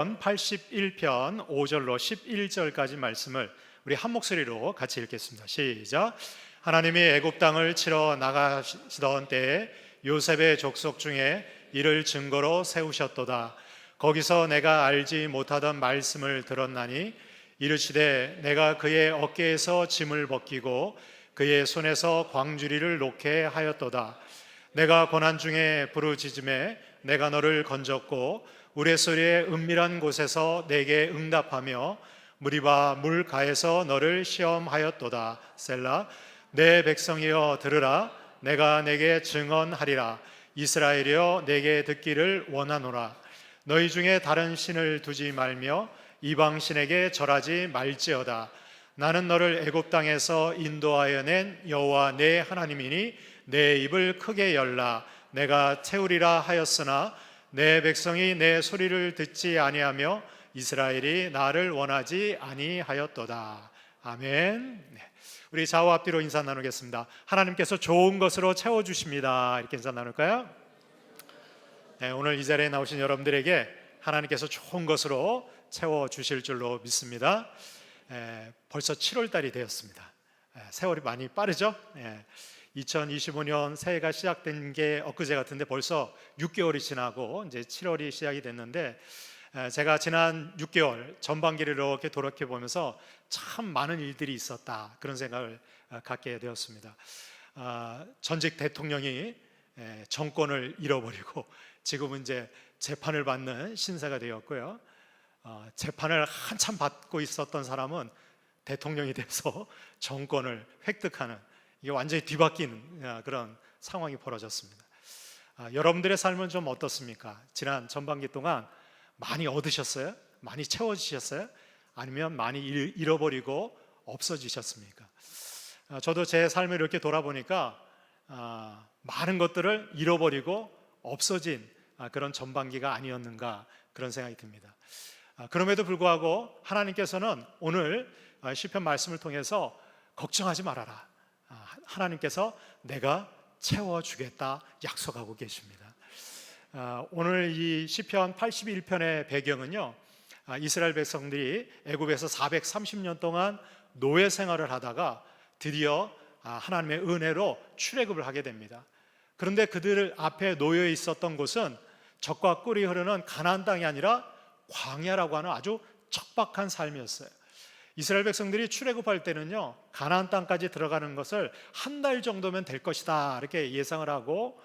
81편 5절로 11절까지 말씀을 우리 한 목소리로 같이 읽겠습니다. 시작. 하나님이 애굽 땅을 치러 나가시던 때에 요셉의 족속 중에 이를 증거로 세우셨도다. 거기서 내가 알지 못하던 말씀을 들었나니 이르시되 내가 그의 어깨에서 짐을 벗기고 그의 손에서 광주리를 놓게 하였도다. 내가 고난 중에 부르짖음에 내가 너를 건졌고 우레소리의 은밀한 곳에서 내게 응답하며 무리바 물가에서 너를 시험하였도다. 셀라. 내 백성이여 들으라. 내가 내게 증언하리라. 이스라엘이여 내게 듣기를 원하노라. 너희 중에 다른 신을 두지 말며 이방 신에게 절하지 말지어다. 나는 너를 애굽 땅에서 인도하여 낸 여호와 내 하나님이니 내 입을 크게 열라. 내가 채우리라 하였으나 내 백성이 내 소리를 듣지 아니하며 이스라엘이 나를 원하지 아니하였도다. 아멘. 우리 좌우 앞뒤로 인사 나누겠습니다. 하나님께서 좋은 것으로 채워주십니다. 이렇게 인사 나눌까요? 오늘 이 자리에 나오신 여러분들에게 하나님께서 좋은 것으로 채워주실 줄로 믿습니다. 벌써 7월달이 되었습니다. 세월이 많이 빠르죠? 2025년 새해가 시작된 게 엊그제 같은데 벌써 6개월이 지나고 이제 7월이 시작이 됐는데, 제가 지난 6개월 전반기를 이렇게 돌이켜 보면서 참 많은 일들이 있었다, 그런 생각을 갖게 되었습니다. 전직 대통령이 정권을 잃어버리고 지금은 이제 재판을 받는 신세가 되었고요. 재판을 한참 받고 있었던 사람은 대통령이 돼서 정권을 획득하는, 이게 완전히 뒤바뀐 그런 상황이 벌어졌습니다. 여러분들의 삶은 좀 어떻습니까? 지난 전반기 동안 많이 얻으셨어요? 많이 채워지셨어요? 아니면 많이 잃어버리고 없어지셨습니까? 저도 제 삶을 이렇게 돌아보니까 많은 것들을 잃어버리고 없어진 그런 전반기가 아니었는가, 그런 생각이 듭니다. 그럼에도 불구하고 하나님께서는 오늘 시편 말씀을 통해서 걱정하지 말아라, 하나님께서 내가 채워주겠다 약속하고 계십니다. 오늘 이 시편 81편의 배경은요, 이스라엘 백성들이 애굽에서 430년 동안 노예 생활을 하다가 드디어 하나님의 은혜로 출애굽을 하게 됩니다. 그런데 그들 앞에 놓여 있었던 곳은 젖과 꿀이 흐르는 가나안 땅이 아니라 광야라고 하는 아주 척박한 삶이었어요. 이스라엘 백성들이 출애굽할 때는요, 가나안 땅까지 들어가는 것을 한 달 정도면 될 것이다, 이렇게 예상을 하고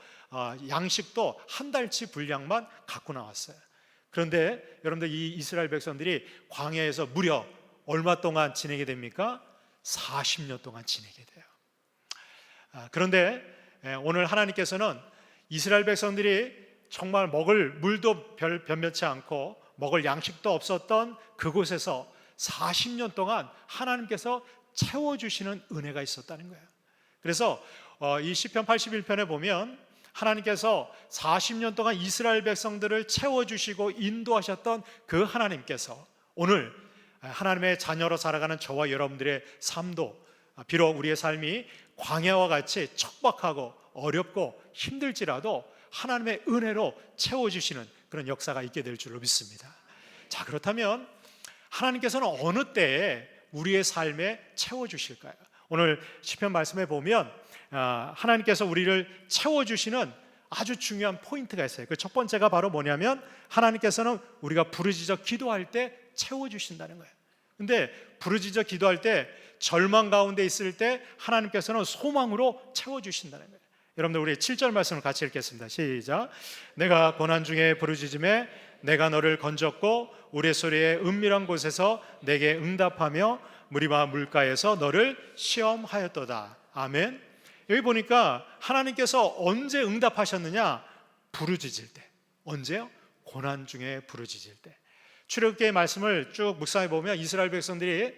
양식도 한 달치 분량만 갖고 나왔어요. 그런데 여러분들, 이 이스라엘 백성들이 광야에서 무려 얼마 동안 지내게 됩니까? 40년 동안 지내게 돼요. 그런데 오늘 하나님께서는 이스라엘 백성들이 정말 먹을 물도 변변치 않고 먹을 양식도 없었던 그곳에서 40년 동안 하나님께서 채워주시는 은혜가 있었다는 거예요. 그래서 이 시편 81편에 보면 하나님께서 40년 동안 이스라엘 백성들을 채워주시고 인도하셨던 그 하나님께서 오늘 하나님의 자녀로 살아가는 저와 여러분들의 삶도, 비록 우리의 삶이 광야와 같이 척박하고 어렵고 힘들지라도 하나님의 은혜로 채워주시는 그런 역사가 있게 될 줄로 믿습니다. 자, 그렇다면 하나님께서는 어느 때에 우리의 삶에 채워주실까요? 오늘 시편 말씀에 보면 하나님께서 우리를 채워주시는 아주 중요한 포인트가 있어요. 그 첫 번째가 바로 뭐냐면, 하나님께서는 우리가 부르짖어 기도할 때 채워주신다는 거예요. 근데 부르짖어 기도할 때, 절망 가운데 있을 때 하나님께서는 소망으로 채워주신다는 거예요. 여러분들, 우리 7절 말씀을 같이 읽겠습니다. 시작. 내가 고난 중에 부르짖음에 내가 너를 건졌고 우레소리의 은밀한 곳에서 내게 응답하며 무리바 물가에서 너를 시험하였도다. 아멘. 여기 보니까 하나님께서 언제 응답하셨느냐? 부르짖을 때. 언제요? 고난 중에 부르짖을 때. 출애굽기의 말씀을 쭉 묵상해 보면 이스라엘 백성들이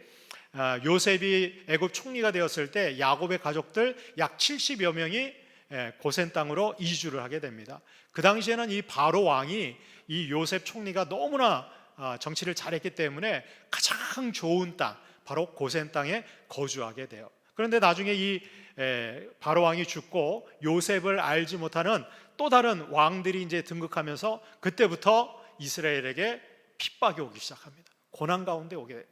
요셉이 애굽 총리가 되었을 때 야곱의 가족들 약 70여 명이 고센 땅으로 이주를 하게 됩니다. 그 당시에는 이 바로 왕이 이 요셉 총리가 너무나 정치를 잘했기 때문에 가장 좋은 땅, 바로 고센 땅에 거주하게 돼요. 그런데 나중에 이 바로 왕이 죽고 요셉을 알지 못하는 또 다른 왕들이 이제 등극하면서 그때부터 이스라엘에게 핍박이 오기 시작합니다. 고난 가운데 오게 돼요.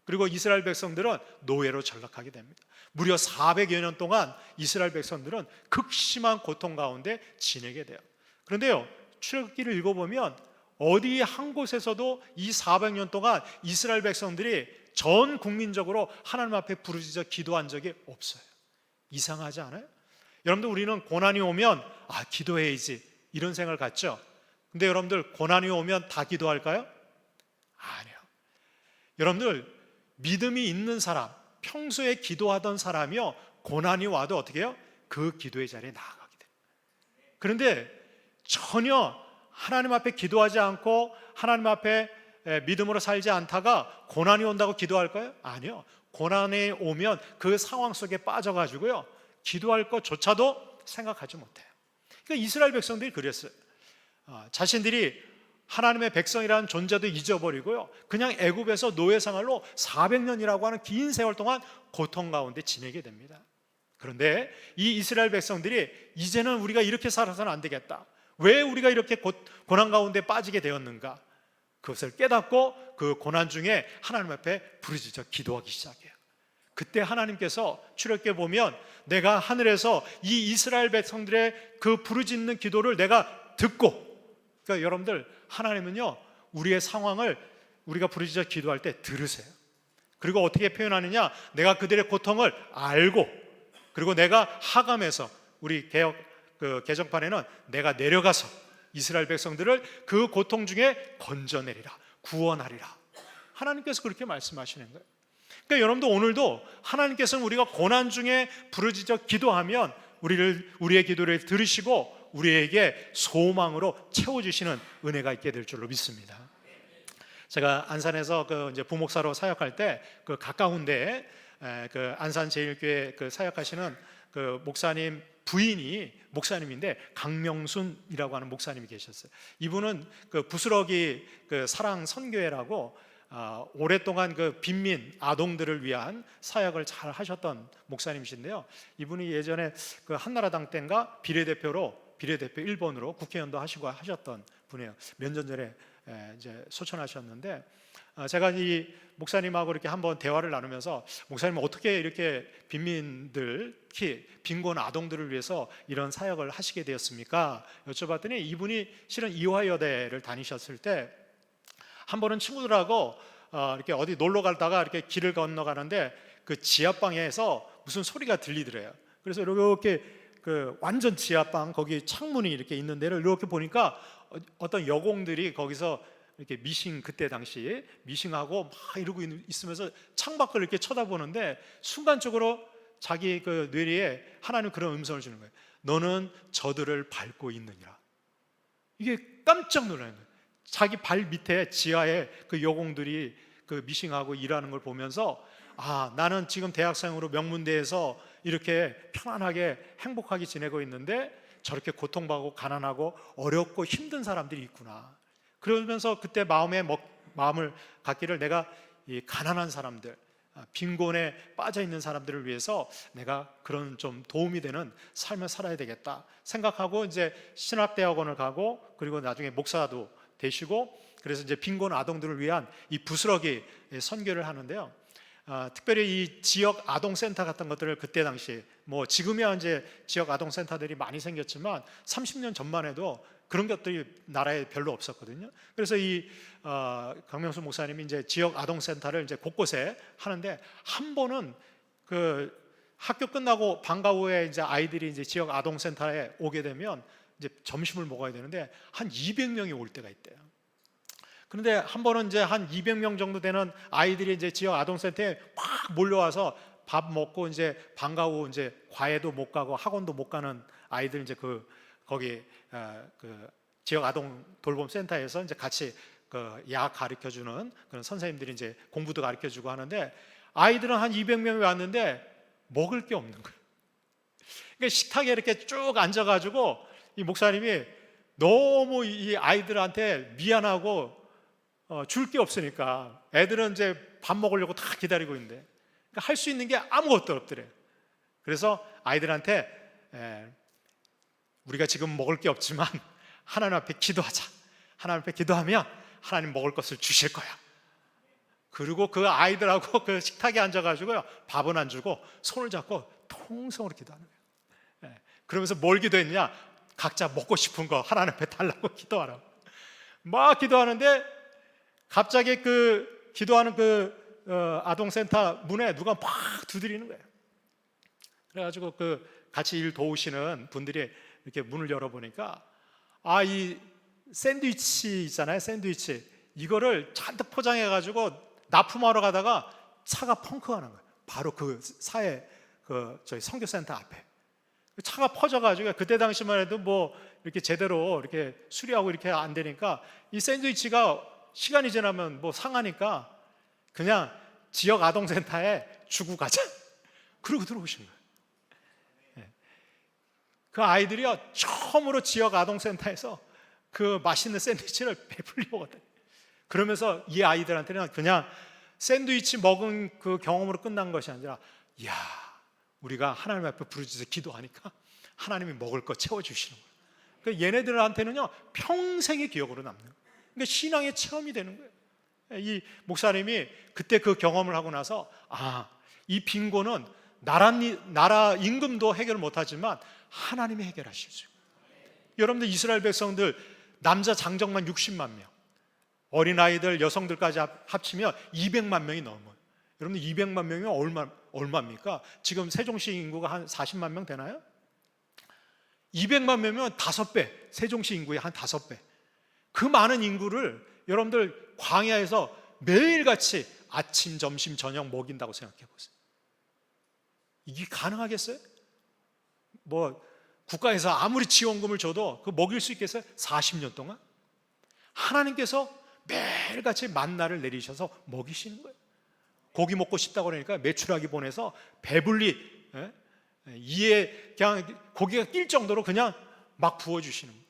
그리고 이스라엘 백성들은 노예로 전락하게 됩니다. 무려 400여 년 동안 이스라엘 백성들은 극심한 고통 가운데 지내게 돼요. 그런데요, 출애굽기를 읽어보면 어디 한 곳에서도 이 400년 동안 이스라엘 백성들이 전 국민적으로 하나님 앞에 부르짖어 기도한 적이 없어요. 이상하지 않아요? 여러분들, 우리는 고난이 오면 기도해야지 이런 생각을 갖죠. 근데 여러분들, 고난이 오면 다 기도할까요? 아니요. 여러분들, 믿음이 있는 사람, 평소에 기도하던 사람이요, 고난이 와도 어떻게 해요? 그 기도의 자리에 나아가게 돼요. 그런데 전혀 하나님 앞에 기도하지 않고 하나님 앞에 믿음으로 살지 않다가 고난이 온다고 기도할까요? 아니요. 고난이 오면 그 상황 속에 빠져가지고요, 기도할 것조차도 생각하지 못해요. 그러니까 이스라엘 백성들이 그랬어요. 자신들이 하나님의 백성이라는 존재도 잊어버리고요, 그냥 애굽에서 노예 생활로 400년이라고 하는 긴 세월 동안 고통 가운데 지내게 됩니다. 그런데 이 이스라엘 백성들이 이제는 우리가 이렇게 살아서는 안 되겠다, 왜 우리가 이렇게 고난 가운데 빠지게 되었는가, 그것을 깨닫고 그 고난 중에 하나님 앞에 부르짖어 기도하기 시작해요. 그때 하나님께서 출애굽기에 보면 내가 하늘에서 이 이스라엘 백성들의 그 부르짖는 기도를 내가 듣고, 그러니까 여러분들, 하나님은요, 우리의 상황을 우리가 부르짖어 기도할 때 들으세요. 그리고 어떻게 표현하느냐, 내가 그들의 고통을 알고, 그리고 내가 하감에서, 우리 개정판에는 내가 내려가서 이스라엘 백성들을 그 고통 중에 건져내리라, 구원하리라, 하나님께서 그렇게 말씀하시는 거예요. 그러니까 여러분도 오늘도 하나님께서는 우리가 고난 중에 부르짖어 기도하면 우리의 기도를 들으시고 우리에게 소망으로 채워주시는 은혜가 있게 될 줄로 믿습니다. 제가 안산에서 이제 부목사로 사역할 때 가까운 데에 안산제일교회 사역하시는 목사님 부인이 목사님인데 강명순이라고 하는 목사님이 계셨어요. 이분은 부스러기 사랑 선교회라고 오랫동안 빈민 아동들을 위한 사역을 잘 하셨던 목사님이신데요, 이분이 예전에 한나라당 때인가 비례대표 1번으로 국회의원도 하시고 하셨던 분이에요. 몇 년 전에 이제 소천하셨는데, 제가 이 목사님하고 이렇게 한번 대화를 나누면서, 목사님 어떻게 이렇게 빈민들, 특히 빈곤 아동들을 위해서 이런 사역을 하시게 되었습니까? 여쭤봤더니 이분이 실은 이화여대를 다니셨을 때 한 번은 친구들하고 이렇게 어디 놀러 가다가 이렇게 길을 건너가는데 그 지하방에서 무슨 소리가 들리더래요. 그래서 이렇게 완전 지하방, 거기 창문이 이렇게 있는 데를 이렇게 보니까 어떤 여공들이 거기서 이렇게 그때 당시 미싱하고 막 이러고 있으면서 창밖을 이렇게 쳐다보는데, 순간적으로 자기 뇌리에 하나님 그런 음성을 주는 거예요. 너는 저들을 밟고 있느니라. 이게 깜짝 놀라는 거예요. 자기 발 밑에 지하에 여공들이 미싱하고 일하는 걸 보면서, 나는 지금 대학생으로 명문대에서 이렇게 편안하게 행복하게 지내고 있는데 저렇게 고통받고 가난하고 어렵고 힘든 사람들이 있구나. 그러면서 그때 마음을 갖기를, 내가 이 가난한 사람들, 빈곤에 빠져 있는 사람들을 위해서 내가 그런 좀 도움이 되는 삶을 살아야 되겠다 생각하고 이제 신학대학원을 가고, 그리고 나중에 목사도 되시고, 그래서 이제 빈곤 아동들을 위한 이 부스러기 선교를 하는데요, 특별히 이 지역 아동센터 같은 것들을 그때 당시, 지금이야 이제 지역 아동센터들이 많이 생겼지만 30년 전만 해도 그런 것들이 나라에 별로 없었거든요. 그래서 이 강명수 목사님이 이제 지역 아동센터를 이제 곳곳에 하는데, 한 번은 학교 끝나고 방과 후에 이제 아이들이 이제 지역 아동센터에 오게 되면 이제 점심을 먹어야 되는데 한 200명이 올 때가 있대요. 그런데 한 번은 이제 한 200명 정도 되는 아이들이 이제 지역 아동센터에 막 몰려와서 밥 먹고 이제 방과 후 이제 과외도 못 가고 학원도 못 가는 아이들, 이제 거기 지역 아동 돌봄 센터에서 이제 같이 약 가르쳐 주는 그런 선생님들이 이제 공부도 가르쳐 주고 하는데, 아이들은 한 200명이 왔는데 먹을 게 없는 거예요. 그러니까 식탁에 이렇게 쭉 앉아가지고 이 목사님이 너무 이 아이들한테 미안하고 줄 게 없으니까, 애들은 이제 밥 먹으려고 다 기다리고 있는데, 그러니까 할 수 있는 게 아무것도 없더래. 그래서 아이들한테 우리가 지금 먹을 게 없지만 하나님 앞에 기도하자. 하나님 앞에 기도하면 하나님 먹을 것을 주실 거야. 그리고 그 아이들하고 그 식탁에 앉아가지고요, 밥은 안 주고 손을 잡고 통성으로 기도하는 거예요. 그러면서 뭘 기도했냐? 각자 먹고 싶은 거 하나님 앞에 달라고 기도하라고. 막 기도하는데 갑자기 그 기도하는 아동센터 문에 누가 막 두드리는 거예요. 그래가지고 그 같이 일 도우시는 분들이 이렇게 문을 열어보니까 이 샌드위치 있잖아요, 샌드위치, 이거를 잔뜩 포장해가지고 납품하러 가다가 차가 펑크하는 거예요. 바로 그 사회 저희 선교센터 앞에 차가 퍼져가지고, 그때 당시만 해도 뭐 이렇게 제대로 이렇게 수리하고 이렇게 안 되니까 이 샌드위치가 시간이 지나면 뭐 상하니까 그냥 지역 아동센터에 주고 가자. 그러고 들어오신 거예요. 그 아이들이요, 처음으로 지역 아동센터에서 그 맛있는 샌드위치를 배불리 먹었다. 그러면서 이 아이들한테는 그냥 샌드위치 먹은 그 경험으로 끝난 것이 아니라, 이야, 우리가 하나님 앞에 부르짖어 기도하니까 하나님이 먹을 거 채워주시는 거예요. 그러니까 얘네들한테는요, 평생의 기억으로 남는 거예요. 그러니까 신앙의 체험이 되는 거예요. 이 목사님이 그때 그 경험을 하고 나서, 이 빈곤은 나라 임금도 해결 못하지만 하나님이 해결하실 수 있어요. 여러분들, 이스라엘 백성들 남자 장정만 60만 명, 어린아이들 여성들까지 합치면 200만 명이 넘어요. 여러분들, 200만 명이면 얼마입니까? 지금 세종시 인구가 한 40만 명 되나요? 200만 명이면 5배, 세종시 인구의 한 5배. 그 많은 인구를 여러분들 광야에서 매일같이 아침, 점심, 저녁 먹인다고 생각해 보세요. 이게 가능하겠어요? 뭐 국가에서 아무리 지원금을 줘도 그 먹일 수 있겠어요? 40년 동안? 하나님께서 매일같이 만나를 내리셔서 먹이시는 거예요. 고기 먹고 싶다고 그러니까 메추라기 보내서 배불리, 이에 그냥 고기가 낄 정도로 그냥 막 부어주시는 거예요.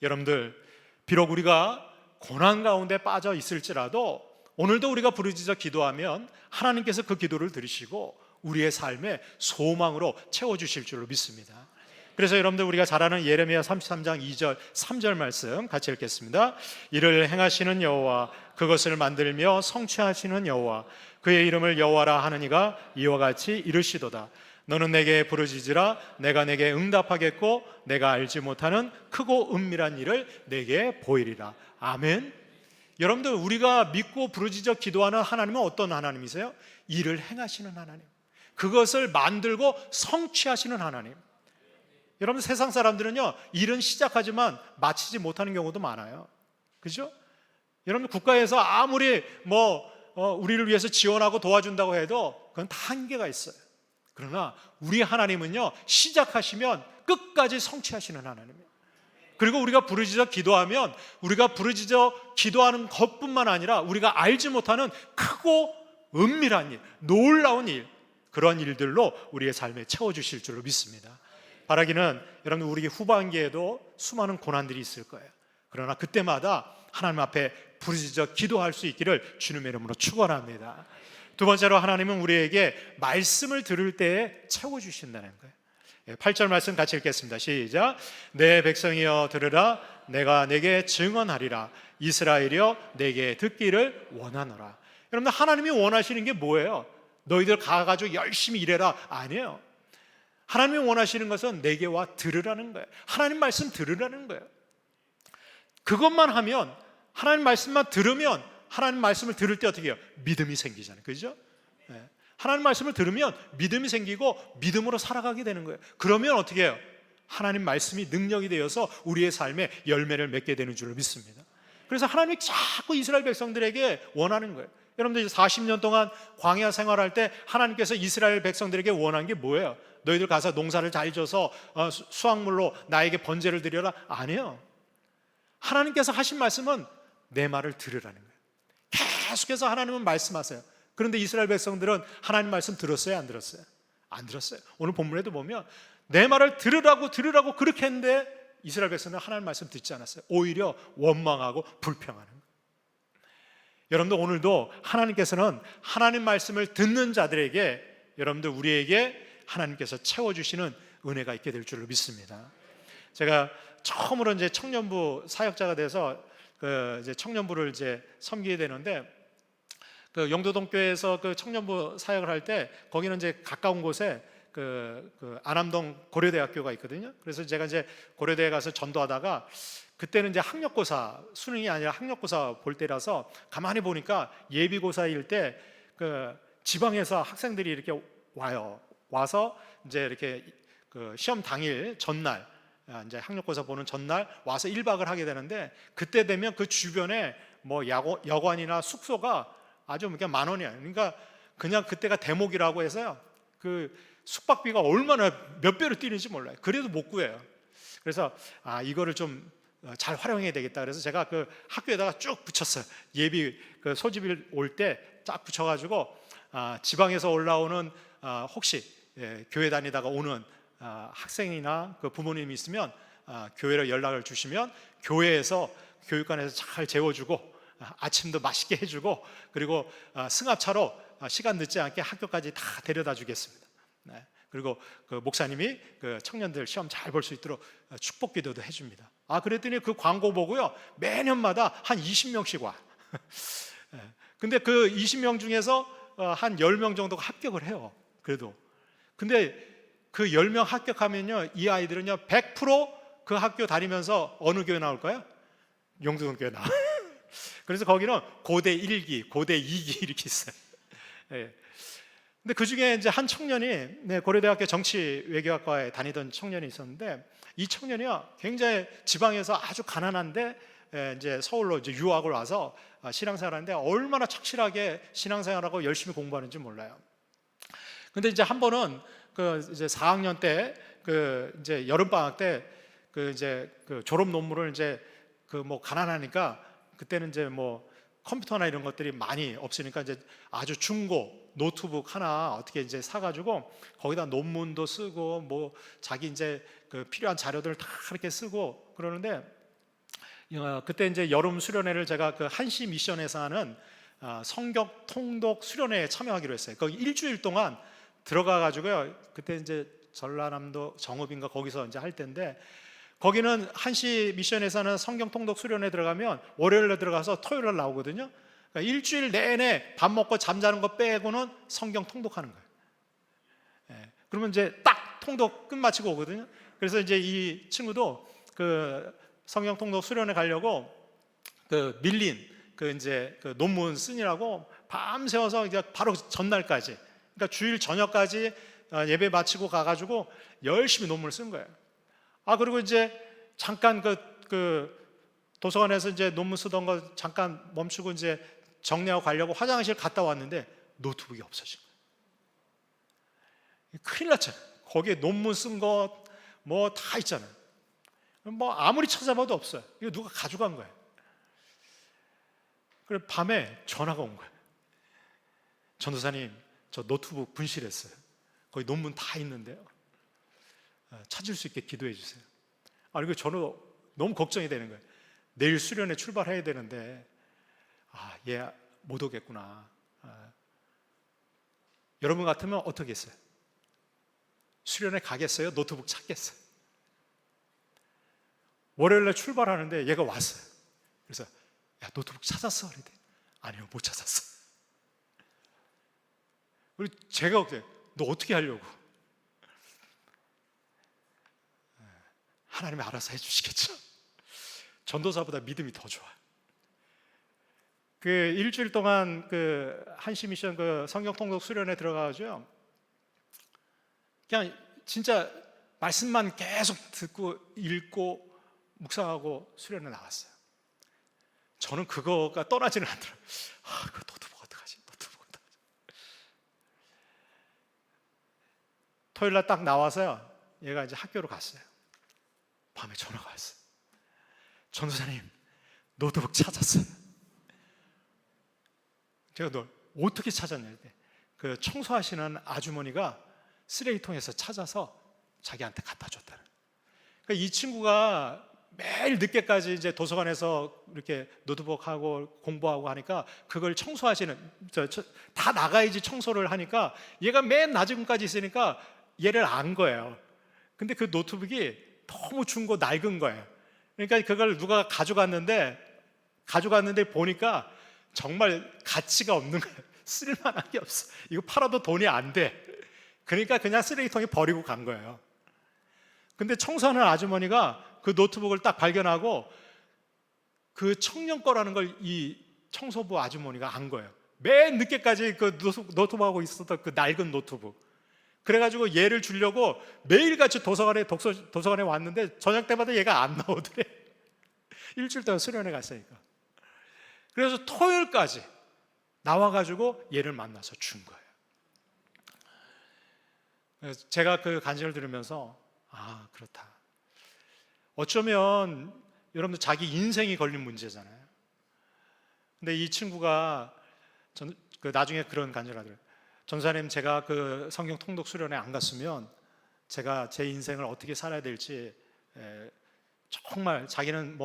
여러분들, 비록 우리가 고난 가운데 빠져 있을지라도 오늘도 우리가 부르짖어 기도하면 하나님께서 그 기도를 들으시고 우리의 삶에 소망으로 채워주실 줄로 믿습니다. 그래서 여러분들, 우리가 잘 아는 예레미야 33장 2절 3절 말씀 같이 읽겠습니다. 이를 행하시는 여호와, 그것을 만들며 성취하시는 여호와, 그의 이름을 여호와라 하는 이가 이와 같이 이르시도다. 너는 내게 부르짖으라, 내가 내게 응답하겠고 내가 알지 못하는 크고 은밀한 일을 내게 보이리라. 아멘. 여러분들, 우리가 믿고 부르짖어 기도하는 하나님은 어떤 하나님이세요? 일을 행하시는 하나님, 그것을 만들고 성취하시는 하나님. 여러분, 세상 사람들은요, 일은 시작하지만 마치지 못하는 경우도 많아요. 그죠? 여러분, 국가에서 아무리 우리를 위해서 지원하고 도와준다고 해도 그건 다 한계가 있어요. 그러나 우리 하나님은요, 시작하시면 끝까지 성취하시는 하나님이에요. 그리고 우리가 부르짖어 기도하면 우리가 부르짖어 기도하는 것뿐만 아니라 우리가 알지 못하는 크고 은밀한 일, 놀라운 일, 그런 일들로 우리의 삶에 채워주실 줄로 믿습니다. 바라기는 여러분, 우리 후반기에도 수많은 고난들이 있을 거예요. 그러나 그때마다 하나님 앞에 부르짖어 기도할 수 있기를 주님의 이름으로 축원합니다. 두 번째로, 하나님은 우리에게 말씀을 들을 때에 채워주신다는 거예요. 8절 말씀 같이 읽겠습니다. 시작. 내 백성이여 들으라, 내가 내게 증언하리라, 이스라엘이여 내게 듣기를 원하노라. 여러분들, 하나님이 원하시는 게 뭐예요? 너희들 가가지고 열심히 일해라, 아니에요. 하나님이 원하시는 것은 내게 와 들으라는 거예요. 하나님 말씀 들으라는 거예요. 그것만 하면, 하나님 말씀만 들으면, 하나님 말씀을 들을 때 어떻게 해요? 믿음이 생기잖아요. 그죠? 하나님 말씀을 들으면 믿음이 생기고 믿음으로 살아가게 되는 거예요. 그러면 어떻게 해요? 하나님 말씀이 능력이 되어서 우리의 삶에 열매를 맺게 되는 줄을 믿습니다. 그래서 하나님이 자꾸 이스라엘 백성들에게 원하는 거예요. 여러분들, 40년 동안 광야 생활할 때 하나님께서 이스라엘 백성들에게 원한 게 뭐예요? 너희들 가서 농사를 잘 져서 수확물로 나에게 번제를 드려라? 아니에요. 하나님께서 하신 말씀은 내 말을 들으라는 거예요. 계속해서 하나님은 말씀하세요. 그런데 이스라엘 백성들은 하나님 말씀 들었어요, 안 들었어요? 안 들었어요. 오늘 본문에도 보면 내 말을 들으라고 그렇게 했는데 이스라엘 백성들은 하나님 말씀 듣지 않았어요. 오히려 원망하고 불평하는 거예요. 여러분들, 오늘도 하나님께서는 하나님 말씀을 듣는 자들에게, 여러분들, 우리에게 하나님께서 채워주시는 은혜가 있게 될 줄을 믿습니다. 제가 처음으로 이제 청년부 사역자가 돼서 그 이제 청년부를 이제 섬기게 되는데, 그 영도동 교회에서 그 청년부 사역을 할 때 거기는 이제 가까운 곳에 그 안암동 고려대학교가 있거든요. 그래서 제가 이제 고려대에 가서 전도하다가, 그때는 이제 학력고사 수능이 아니라 학력고사 볼 때라서 가만히 보니까 예비고사일 때 그 지방에서 학생들이 이렇게 와서 이제 이렇게 그 시험 당일 전날, 이제 학력고사 보는 전날 와서 1박을 하게 되는데, 그때 되면 그 주변에 뭐 여관이나 숙소가 아주 그냥 만 원이야. 그러니까 그냥 그때가 대목이라고 해서요, 그 숙박비가 얼마나 몇 배로 뛰는지 몰라요. 그래도 못 구해요. 그래서 이거를 좀 잘 활용해야 되겠다. 그래서 제가 그 학교에다가 쭉 붙였어요. 예비 그 소집일 올 때 쫙 붙여가지고, 지방에서 올라오는 혹시 교회 다니다가 오는 학생이나 그 부모님이 있으면 교회로 연락을 주시면 교회에서 교육관에서 잘 재워주고 아침도 맛있게 해주고, 그리고 승합차로 시간 늦지 않게 학교까지 다 데려다 주겠습니다. 네. 그리고 그 목사님이 그 청년들 시험 잘 볼 수 있도록 축복 기도도 해줍니다. 그랬더니 그 광고 보고요, 매년마다 한 20명씩 와. 근데 그 20명 중에서 한 10명 정도가 합격을 해요. 그래도. 근데 그 10명 합격하면요, 이 아이들은요 100% 그 학교 다니면서 어느 교회 나올까요? 영도동 교회 나와요. 그래서 거기는 고대 1기, 고대 2기 이렇게 있어요. 예. 근데 그 중에 이제 한 청년이 고려대학교 정치외교학과에 다니던 청년이 있었는데, 이 청년이요 굉장히 지방에서 아주 가난한데 이제 서울로 이제 유학을 와서 신앙생활하는데, 얼마나 착실하게 신앙생활하고 열심히 공부하는지 몰라요. 근데 이제 한 번은 그 이제 4학년 때 그 이제 여름 방학 때 그 이제 그 졸업 논문을 이제 그 뭐 가난하니까, 그때는 이제 뭐 컴퓨터나 이런 것들이 많이 없으니까 이제 아주 중고 노트북 하나 어떻게 이제 사가지고 거기다 논문도 쓰고 뭐 자기 이제 그 필요한 자료들을 다 이렇게 쓰고 그러는데, 그때 이제 여름 수련회를 제가 그 한시 미션에서 하는 성경 통독 수련회에 참여하기로 했어요. 거기 일주일 동안 들어가 가지고요, 그때 이제 전라남도 정읍인가 거기서 이제 할 텐데, 거기는 한시 미션에서는 성경 통독 수련회 들어가면 월요일에 들어가서 토요일에 나오거든요. 그러니까 일주일 내내 밥 먹고 잠자는 거 빼고는 성경 통독하는 거예요. 그러면 이제 딱 통독 끝마치고 오거든요. 그래서 이제 이 친구도 그 성경 통독 수련회 가려고 그 밀린 그 이제 그 논문 쓰느라고 밤새워서 이제 바로 전날까지, 그러니까 주일 저녁까지 예배 마치고 가가지고 열심히 논문을 쓴 거예요. 그리고 이제 잠깐 그 도서관에서 이제 논문 쓰던 거 잠깐 멈추고 이제 정리하고 가려고 화장실 갔다 왔는데 노트북이 없어진 거예요. 큰일 났잖아요. 거기에 논문 쓴 거 뭐 다 있잖아요. 뭐 아무리 찾아봐도 없어요. 이거 누가 가져간 거예요. 그래 밤에 전화가 온 거예요. 전도사님, 저 노트북 분실했어요. 거기 논문 다 있는데요, 찾을 수 있게 기도해 주세요. 그리고 저는 너무 걱정이 되는 거예요. 내일 수련회 출발해야 되는데 얘 못 오겠구나. 여러분 같으면 어떻게 했어요? 수련회 가겠어요? 노트북 찾겠어요? 월요일날 출발하는데 얘가 왔어요. 그래서 야, 노트북 찾았어? 그랬더니 아니요, 못 찾았어. 그리고 제가 너 어떻게 하려고? 하나님이 알아서 해주시겠죠. 전도사보다 믿음이 더 좋아요. 그 일주일 동안 그 한시 미션 그 성경 통독 수련회 들어가가지고요, 그냥 진짜 말씀만 계속 듣고 읽고 묵상하고 수련회 나왔어요. 저는 그거가 떠나지는 않더라고요. 그 노트북 어떡하지? 노트북 어떡하지? 토요일 날 딱 나와서요, 얘가 이제 학교로 갔어요. 밤에 전화가 왔어요. 전도사님, 노트북 찾았어요. 제가 너 어떻게 찾았냐? 그 청소하시는 아주머니가 쓰레기통에서 찾아서 자기한테 갖다 줬다는. 그러니까 이 친구가 매일 늦게까지 이제 도서관에서 이렇게 노트북하고 공부하고 하니까 그걸 청소하시는, 다 나가야지 청소를 하니까 얘가 맨 낮은까지 있으니까 얘를 안 거예요. 근데 그 노트북이 너무 중고 낡은 거예요. 그러니까 그걸 누가 가져갔는데 가져갔는데 보니까 정말 가치가 없는 거예요. 쓸만한 게 없어. 이거 팔아도 돈이 안 돼. 그러니까 그냥 쓰레기통에 버리고 간 거예요. 근데 청소하는 아주머니가 그 노트북을 딱 발견하고 그 청년 거라는 걸 이 청소부 아주머니가 안 거예요. 맨 늦게까지 그 노트북하고 있었던 그 낡은 노트북. 그래가지고 얘를 주려고 매일같이 도서관에 왔는데 저녁 때마다 얘가 안 나오더래. 일주일 동안 수련회 갔으니까. 그래서 토요일까지 나와가지고 얘를 만나서 준 거예요. 그래서 제가 그 간증을 들으면서 아, 그렇다. 어쩌면 여러분들 자기 인생이 걸린 문제잖아요. 근데 이 친구가 나중에 그런 간증을 하더라고요. 전사님, 제가 그 성경 통독 수련회 안 갔으면 제가 제 인생을 어떻게 살아야 될지 정말 자기는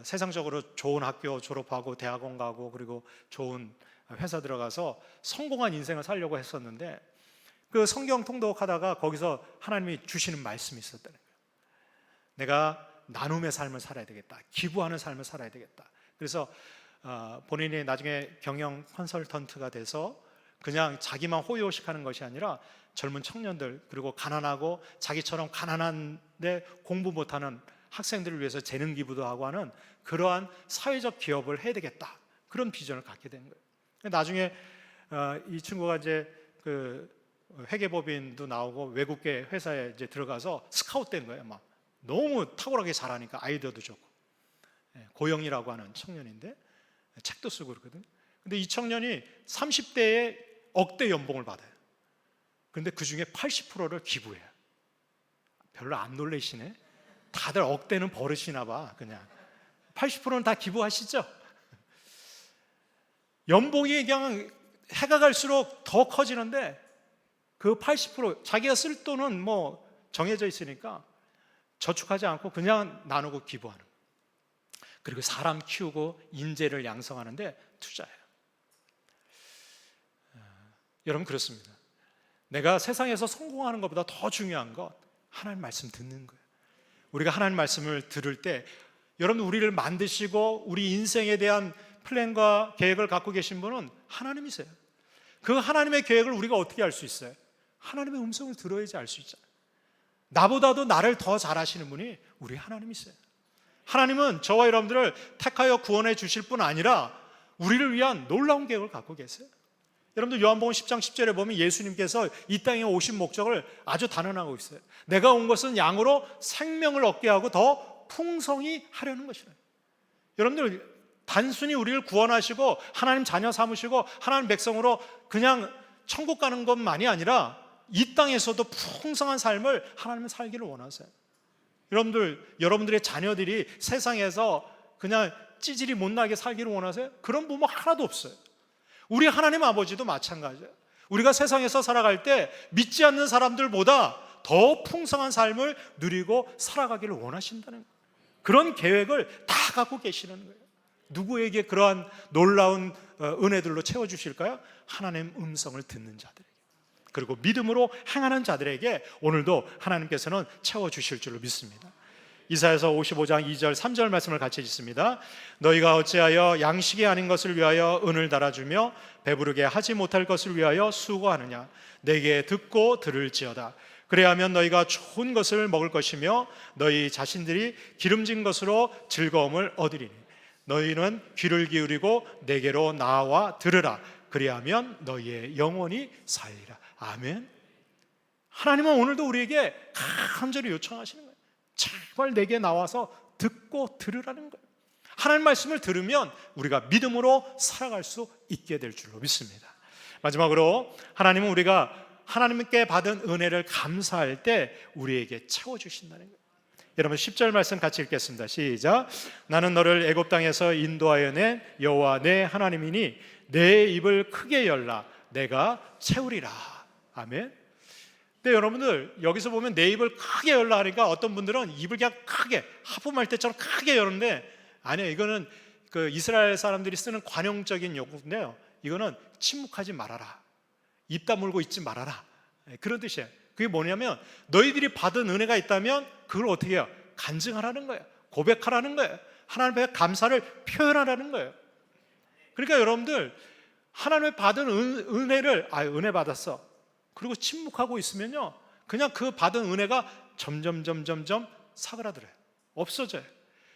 세상적으로 좋은 학교 졸업하고 대학원 가고 그리고 좋은 회사 들어가서 성공한 인생을 살려고 했었는데 그 성경 통독하다가 거기서 하나님이 주시는 말씀이 있었다는 거예요. 내가 나눔의 삶을 살아야 되겠다. 기부하는 삶을 살아야 되겠다. 그래서 본인이 나중에 경영 컨설턴트가 돼서 그냥 자기만 호의호식하는 것이 아니라 젊은 청년들 그리고 가난하고 자기처럼 가난한데 공부 못하는 학생들을 위해서 재능 기부도 하고 하는 그러한 사회적 기업을 해야 되겠다. 그런 비전을 갖게 된 거예요. 나중에 이 친구가 이제 그 회계법인도 나오고 외국계 회사에 이제 들어가서 스카우트 된 거예요. 막 너무 탁월하게 잘하니까 아이디어도 좋고. 고영이라고 하는 청년인데 책도 쓰고 그러거든요. 근데 이 청년이 30대에 억대 연봉을 받아요. 그런데 그 중에 80%를 기부해요. 별로 안 놀라시네. 다들 억대는 버릇이나 봐. 그냥 80%는 다 기부하시죠. 연봉이 그냥 해가 갈수록 더 커지는데 그 80% 자기가 쓸 돈은 정해져 있으니까 저축하지 않고 그냥 나누고 기부하는 거예요. 그리고 사람 키우고 인재를 양성하는데 투자해요. 여러분, 그렇습니다. 내가 세상에서 성공하는 것보다 더 중요한 건 하나님 말씀 듣는 거예요. 우리가 하나님 말씀을 들을 때 여러분, 우리를 만드시고 우리 인생에 대한 플랜과 계획을 갖고 계신 분은 하나님이세요. 그 하나님의 계획을 우리가 어떻게 알 수 있어요? 하나님의 음성을 들어야지 알 수 있잖아요. 나보다도 나를 더 잘 아시는 분이 우리 하나님이세요. 하나님은 저와 여러분들을 택하여 구원해 주실 뿐 아니라 우리를 위한 놀라운 계획을 갖고 계세요. 여러분들 요한복음 10장 10절에 보면 예수님께서 이 땅에 오신 목적을 아주 단언하고 있어요. 내가 온 것은 양으로 생명을 얻게 하고 더 풍성히 하려는 것이라. 여러분들, 단순히 우리를 구원하시고 하나님 자녀 삼으시고 하나님 백성으로 그냥 천국 가는 것만이 아니라 이 땅에서도 풍성한 삶을 하나님은 살기를 원하세요. 여러분들의 자녀들이 세상에서 그냥 찌질이 못나게 살기를 원하세요? 그런 부모 하나도 없어요. 우리 하나님 아버지도 마찬가지예요. 우리가 세상에서 살아갈 때 믿지 않는 사람들보다 더 풍성한 삶을 누리고 살아가기를 원하신다는 거예요. 그런 계획을 다 갖고 계시는 거예요. 누구에게 그러한 놀라운 은혜들로 채워주실까요? 하나님 음성을 듣는 자들에게, 그리고 믿음으로 행하는 자들에게 오늘도 하나님께서는 채워주실 줄로 믿습니다. 이사야서 55장 2절 3절 말씀을 같이 읽습니다. 너희가 어찌하여 양식이 아닌 것을 위하여 은을 달아주며 배부르게 하지 못할 것을 위하여 수고하느냐. 내게 듣고 들을지어다. 그래야하면 너희가 좋은 것을 먹을 것이며 너희 자신들이 기름진 것으로 즐거움을 얻으리니 너희는 귀를 기울이고 내게로 나와 들으라. 그리하면 너희의 영혼이 살리라. 아멘. 하나님은 오늘도 우리에게 간절히 요청하시는 거예요. 제발 내게 나와서 듣고 들으라는 거예요. 하나님 말씀을 들으면 우리가 믿음으로 살아갈 수 있게 될 줄로 믿습니다. 마지막으로 하나님은 우리가 하나님께 받은 은혜를 감사할 때 우리에게 채워주신다는 거예요. 여러분 10절 말씀 같이 읽겠습니다. 시작. 나는 너를 애굽 땅에서 인도하여 낸 여호와 내 하나님이니 내 입을 크게 열라 내가 채우리라. 아멘. 근데 여러분들 여기서 보면 내 입을 크게 열라 하니까 어떤 분들은 입을 그냥 크게 하품할 때처럼 크게 여는데 아니에요. 이거는 그 이스라엘 사람들이 쓰는 관용적인 용어인데요. 이거는 침묵하지 말아라. 입 다물고 있지 말아라. 그런 뜻이에요. 그게 뭐냐면 너희들이 받은 은혜가 있다면 그걸 어떻게 해요? 간증하라는 거예요. 고백하라는 거예요. 하나님 앞에 감사를 표현하라는 거예요. 그러니까 여러분들 하나님의 받은 은혜를 은혜 받았어, 그리고 침묵하고 있으면요, 그냥 그 받은 은혜가 점점 사그라들어요. 없어져요.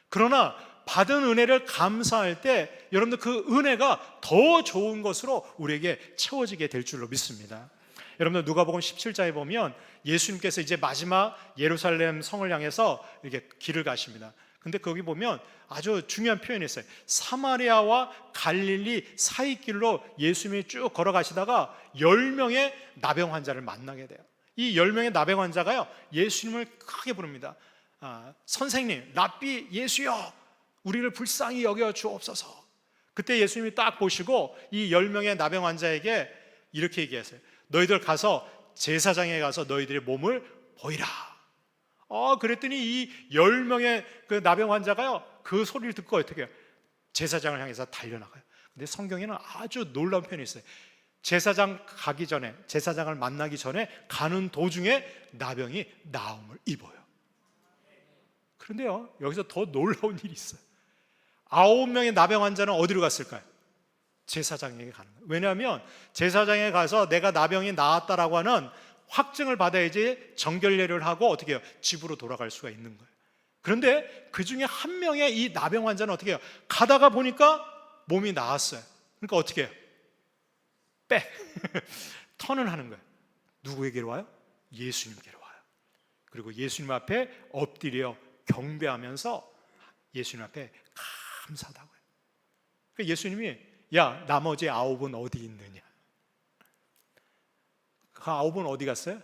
그러나 받은 은혜를 감사할 때 여러분들 그 은혜가 더 좋은 것으로 우리에게 채워지게 될 줄로 믿습니다. 여러분들 누가복음 17장에 보면 예수님께서 이제 마지막 예루살렘 성을 향해서 이렇게 길을 가십니다. 근데 거기 보면 아주 중요한 표현이 있어요. 사마리아와 갈릴리 사이길로 예수님이 쭉 걸어가시다가 10명의 나병 환자를 만나게 돼요. 이 10명의 나병 환자가요, 예수님을 크게 부릅니다. 선생님, 랍비 예수여, 우리를 불쌍히 여겨 주옵소서. 그때 예수님이 딱 보시고 이 10명의 나병 환자에게 이렇게 얘기하세요. 너희들 가서 제사장에 가서 너희들의 몸을 보이라. 그랬더니 이 10명의 그 나병 환자가요, 그 소리를 듣고 어떻게 해요? 제사장을 향해서 달려나가요. 근데 성경에는 아주 놀라운 표현이 있어요. 제사장 가기 전에, 제사장을 만나기 전에 가는 도중에 나병이 나음을 입어요. 그런데요, 여기서 더 놀라운 일이 있어요. 9명의 나병 환자는 어디로 갔을까요? 제사장에게 가는 거예요. 왜냐하면 제사장에 가서 내가 나병이 나았다라고 하는 확증을 받아야지 정결례를 하고 어떻게 해요? 집으로 돌아갈 수가 있는 거예요. 그런데 그 중에 한 명의 이 나병 환자는 어떻게 해요? 가다가 보니까 몸이 나았어요. 그러니까 어떻게 해요? 턴을 하는 거예요. 누구에게로 와요? 예수님께로 와요. 그리고 예수님 앞에 엎드려 경배하면서 예수님 앞에 감사하다고요. 그러니까 예수님이 야, 나머지 9은 어디 있느냐? 그 9은 어디 갔어요?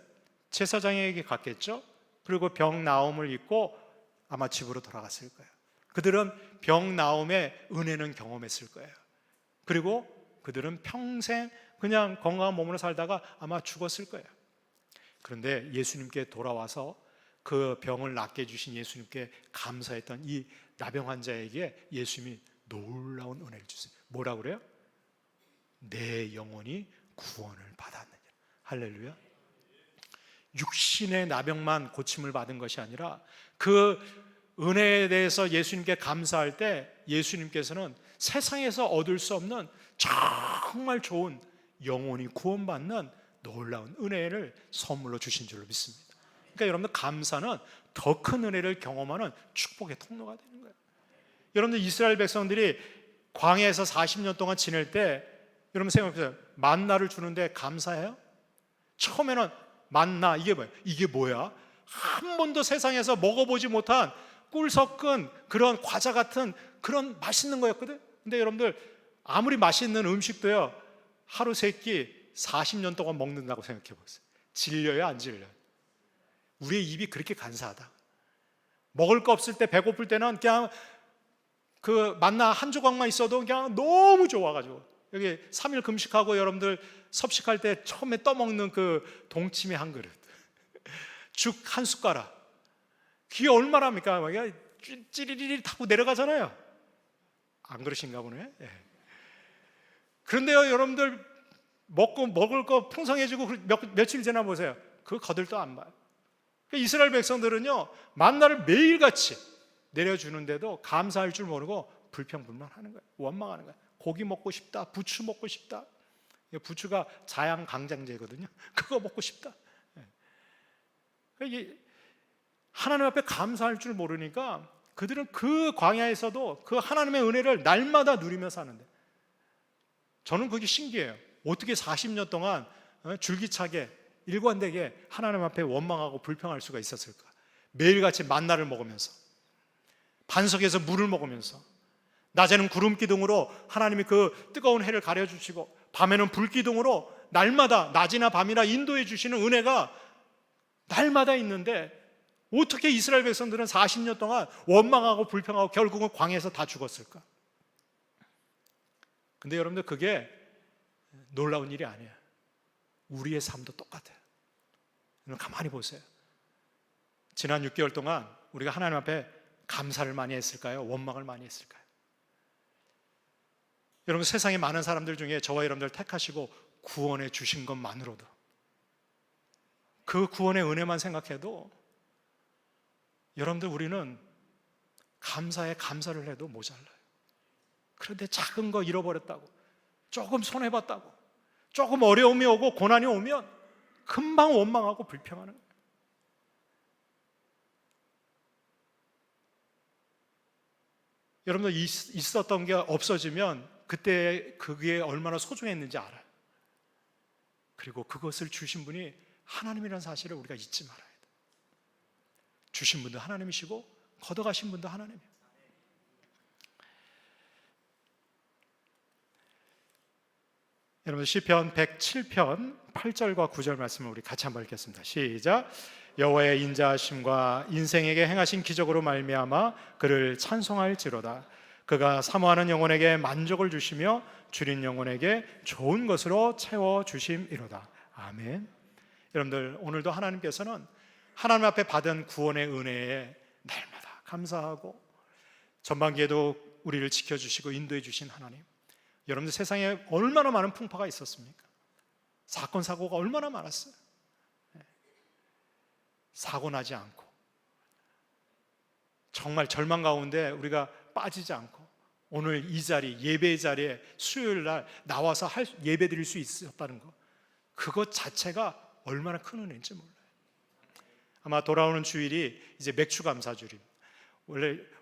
제사장에게 갔겠죠? 그리고 병 나음을 입고 아마 집으로 돌아갔을 거예요. 그들은 병 나음의 은혜는 경험했을 거예요. 그리고 그들은 평생 그냥 건강한 몸으로 살다가 아마 죽었을 거예요. 그런데 예수님께 돌아와서 그 병을 낫게 해주신 예수님께 감사했던 이 나병 환자에게 예수님이 놀라운 은혜를 주세요. 뭐라고 그래요? 내 영혼이 구원을 받았느냐. 할렐루야. 육신의 나병만 고침을 받은 것이 아니라 그 은혜에 대해서 예수님께 감사할 때 예수님께서는 세상에서 얻을 수 없는 정말 좋은 영혼이 구원받는 놀라운 은혜를 선물로 주신 줄로 믿습니다. 그러니까 여러분들 감사는 더 큰 은혜를 경험하는 축복의 통로가 되는 거예요. 여러분들 이스라엘 백성들이 광야에서 40년 동안 지낼 때 여러분 생각해보세요. 만나를 주는데 감사해요? 처음에는 만나 이게 뭐예요? 이게 뭐야? 한 번도 세상에서 먹어보지 못한 꿀 섞은 그런 과자 같은 그런 맛있는 거였거든. 근데 여러분들 아무리 맛있는 음식도요, 하루 세 끼 40년 동안 먹는다고 생각해 보세요. 질려요, 안 질려요? 우리의 입이 그렇게 간사하다. 먹을 거 없을 때, 배고플 때는 그냥 그 만나 한 조각만 있어도 그냥 너무 좋아가지고, 여기 3일 금식하고 여러분들 섭식할 때 처음에 떠먹는 그 동치미 한 그릇, 죽 한 숟가락, 그게 얼마랍니까? 찌리리리 타고 내려가잖아요. 안 그러신가 보네. 예. 그런데요, 여러분들 먹을 거 풍성해지고 며칠 지나 보세요. 그 거들도 안 봐요. 이스라엘 백성들은요, 만나를 매일같이 내려주는데도 감사할 줄 모르고 불평불만하는 거예요. 원망하는 거예요. 고기 먹고 싶다, 부추 먹고 싶다. 부추가 자양강장제거든요. 그거 먹고 싶다. 이게 하나님 앞에 감사할 줄 모르니까 그들은 그 광야에서도 그 하나님의 은혜를 날마다 누리며 사는데, 저는 그게 신기해요. 어떻게 40년 동안 줄기차게 일관되게 하나님 앞에 원망하고 불평할 수가 있었을까? 매일같이 만나를 먹으면서, 반석에서 물을 먹으면서, 낮에는 구름 기둥으로 하나님이 그 뜨거운 해를 가려주시고, 밤에는 불 기둥으로 날마다 낮이나 밤이나 인도해 주시는 은혜가 날마다 있는데, 어떻게 이스라엘 백성들은 40년 동안 원망하고 불평하고 결국은 광야에서 다 죽었을까? 근데 여러분들 그게 놀라운 일이 아니에요. 우리의 삶도 똑같아요. 가만히 보세요. 지난 6개월 동안 우리가 하나님 앞에 감사를 많이 했을까요? 원망을 많이 했을까요? 여러분, 세상에 많은 사람들 중에 저와 여러분들 택하시고 구원해 주신 것만으로도, 그 구원의 은혜만 생각해도 여러분들 우리는 감사에 감사를 해도 모자라요. 그런데 작은 거 잃어버렸다고, 조금 손해봤다고, 조금 어려움이 오고 고난이 오면 금방 원망하고 불평하는 거예요. 여러분들 있었던 게 없어지면 그때 그게 얼마나 소중했는지 알아요. 그리고 그것을 주신 분이 하나님이라는 사실을 우리가 잊지 말아야 돼요. 주신 분도 하나님이시고 걷어가신 분도 하나님이에요. 여러분, 시편 107편 8절과 9절 말씀을 우리 같이 한번 읽겠습니다. 시작. 여호와의 인자하심과 인생에게 행하신 기적으로 말미암아 그를 찬송할지로다. 그가 사모하는 영혼에게 만족을 주시며 줄인 영혼에게 좋은 것으로 채워 주심이로다. 아멘. 여러분들, 오늘도 하나님께서는 하나님 앞에 받은 구원의 은혜에 날마다 감사하고 전반기에도 우리를 지켜주시고 인도해 주신 하나님, 여러분들 세상에 얼마나 많은 풍파가 있었습니까? 사건 사고가 얼마나 많았어요. 사고 나지 않고 정말 절망 가운데 우리가 빠지지 않고 오늘 이 자리, 예배의 자리에 수요일 날 나와서 예배 드릴 수 있었다는 것, 그것 자체가 얼마나 큰 은혜인지 몰라요. 아마 돌아오는 주일이 이제 맥추감사주일입니다.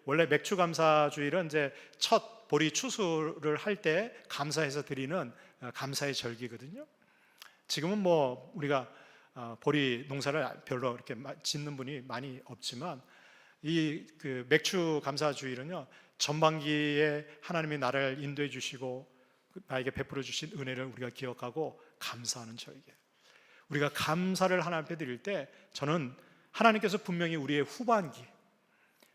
원래 맥추감사주일은 이제 첫 보리 추수를 할 때 감사해서 드리는 감사의 절기거든요. 지금은 뭐 우리가 보리 농사를 별로 이렇게 짓는 분이 많이 없지만 이 그 맥추감사주일은요, 전반기에 하나님이 나를 인도해 주시고 나에게 베풀어 주신 은혜를 우리가 기억하고 감사하는 절기예요. 우리가 감사를 하나님 앞에 드릴 때 저는 하나님께서 분명히 우리의 후반기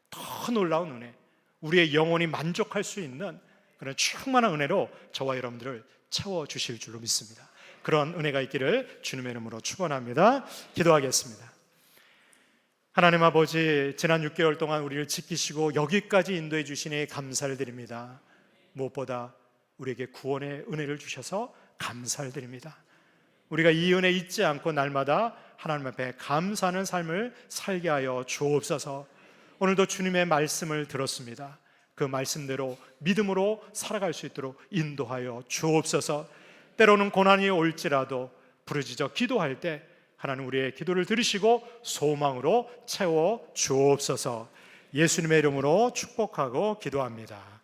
더 놀라운 은혜, 우리의 영혼이 만족할 수 있는 그런 충만한 은혜로 저와 여러분들을 채워주실 줄로 믿습니다. 그런 은혜가 있기를 주님의 이름으로 축원합니다. 기도하겠습니다. 하나님 아버지, 지난 6개월 동안 우리를 지키시고 여기까지 인도해 주시니 감사를 드립니다. 무엇보다 우리에게 구원의 은혜를 주셔서 감사를 드립니다. 우리가 이 은혜 잊지 않고 날마다 하나님 앞에 감사하는 삶을 살게 하여 주옵소서. 오늘도 주님의 말씀을 들었습니다. 그 말씀대로 믿음으로 살아갈 수 있도록 인도하여 주옵소서. 때로는 고난이 올지라도 부르짖어 기도할 때 하나님 우리의 기도를 들으시고 소망으로 채워 주옵소서. 예수님의 이름으로 축복하고 기도합니다.